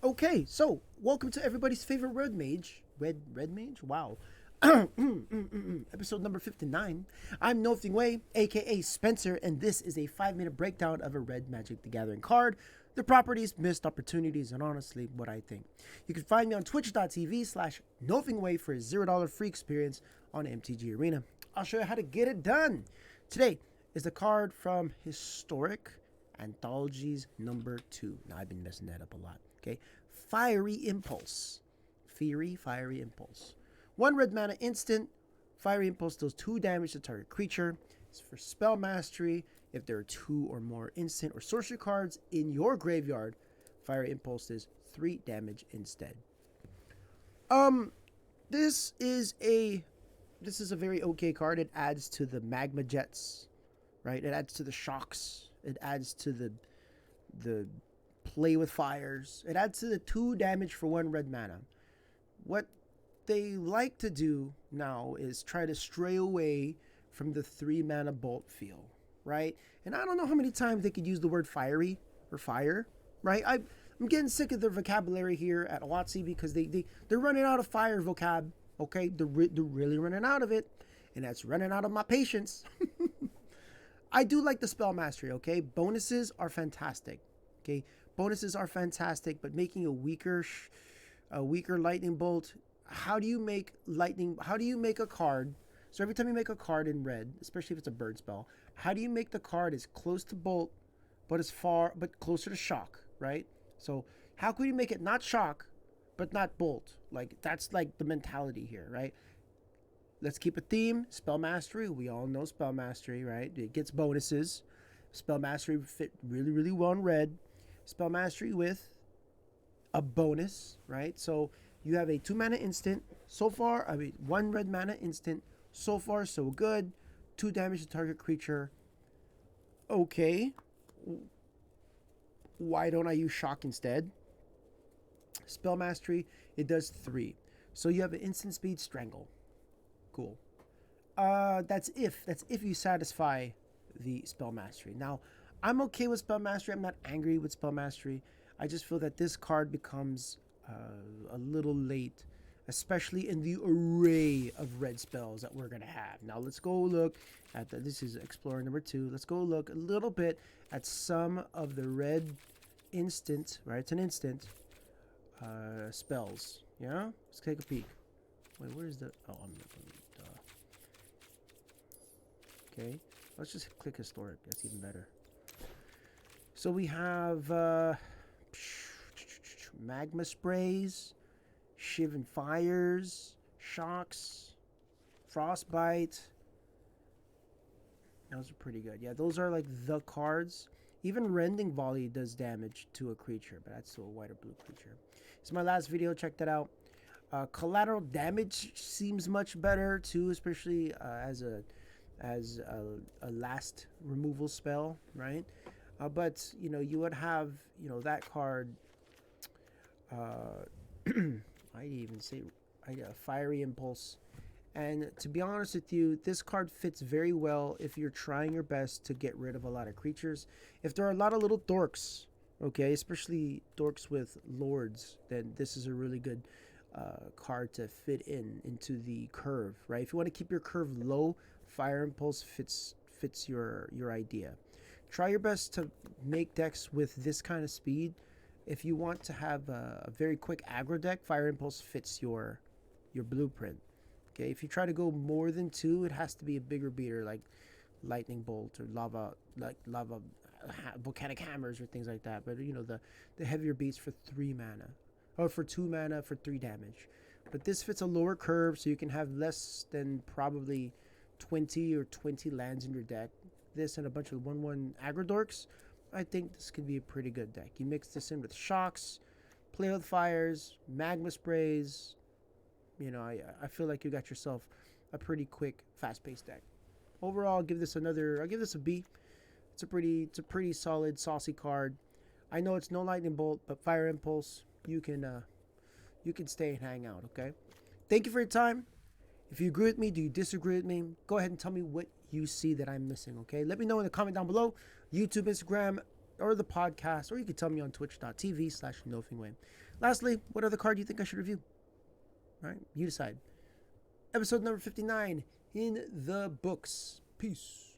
Okay, so welcome to everybody's favorite Red Mage. Red Mage? Wow. Episode number 59. I'm Nothing Way, aka Spencer, and this is a 5-minute breakdown of a Red Magic the Gathering card, the properties, missed opportunities, and honestly, what I think. You can find me on twitch.tv/NothingWay for a $0 free experience on MTG Arena. I'll show you how to get it done. Today is the card from Historic Anthologies number 2. Now, I've been messing that up a lot. Okay, Fiery Impulse. Fiery Impulse. 1 red mana instant. Fiery Impulse deals 2 damage to target creature. It's for spell mastery. If there are 2 or more instant or sorcery cards in your graveyard, Fiery Impulse is 3 damage instead. This is a very okay card. It adds to the magma jets, right? It adds to the shocks. It adds to the play with fires. It adds to the 2 damage for 1 red mana. What they like to do now is try to stray away from the 3 mana bolt feel, right? And I don't know how many times they could use the word fiery or fire, right? I'm getting sick of their vocabulary here at WotC because they're running out of fire vocab, okay? They're really running out of it, and that's running out of my patience. I do like the spell mastery, okay? Bonuses are fantastic, okay? Bonuses are fantastic, but making a weaker lightning bolt, how do you make a card? So every time you make a card in red, especially if it's a bird spell, how do you make the card as close to bolt, but closer to shock, right? So how could you make it not shock, but not bolt? Like, that's like the mentality here, right? Let's keep a theme. Spell mastery. We all know spell mastery, right? It gets bonuses. Spell mastery fit really, really well in red. Spell mastery with a bonus, right? So you have a 2 mana instant. So far, 1 red mana instant. So far, so good. 2 damage to target creature. Okay. Why don't I use shock instead? Spell mastery, it does 3. So you have an instant speed strangle. Cool. That's if you satisfy the spell mastery. Now, I'm okay with spell mastery. I'm not angry with spell mastery. I just feel that this card becomes a little late, especially in the array of red spells that we're going to have. Now, let's go look at this is Explorer number 2. Let's go look a little bit at some of the red instant, right? It's an instant spells. Yeah? Let's take a peek. Wait, where's the... Oh, I'm not going to... Okay. Let's just click Historic. That's even better. So we have magma sprays, shivan fires, shocks, frostbite. Those are pretty good. Yeah, those are like the cards. Even rending volley does damage to a creature, but that's to a white or blue creature. This is my last video. Check that out. Collateral damage seems much better too, especially as a last removal spell, right? But you would have that card. I even say Fiery Impulse, and to be honest with you, this card fits very well if you're trying your best to get rid of a lot of creatures. If there are a lot of little dorks, okay, especially dorks with lords, then this is a really good card to fit into the curve, right? If you want to keep your curve low, Fire Impulse fits your idea. Try your best to make decks with this kind of speed. If you want to have a very quick aggro deck, Fire Impulse fits your blueprint. Okay, if you try to go more than 2, it has to be a bigger beater like Lightning Bolt or lava volcanic hammers or things like that. But the heavier beats for 3 mana. Or for 2 mana for 3 damage. But this fits a lower curve, so you can have less than probably 20 or 20 lands in your deck. This and a bunch of 1/1 aggro dorks. I think this could be a pretty good deck. You mix this in with shocks, play with fires, magma sprays. I feel like you got yourself a pretty quick, fast-paced deck. Overall, I'll give this a B. It's a pretty solid, saucy card. I know it's no lightning bolt, but Fire Impulse, you can stay and hang out, okay? Thank you for your time. If you agree with me, do you disagree with me? Go ahead and tell me what you see that I'm missing, okay? Let me know in the comment down below. YouTube, Instagram, or the podcast, or you can tell me on twitch.tv/nofingway. Lastly, what other card do you think I should review? All right, you decide. Episode number 59 in the books. Peace.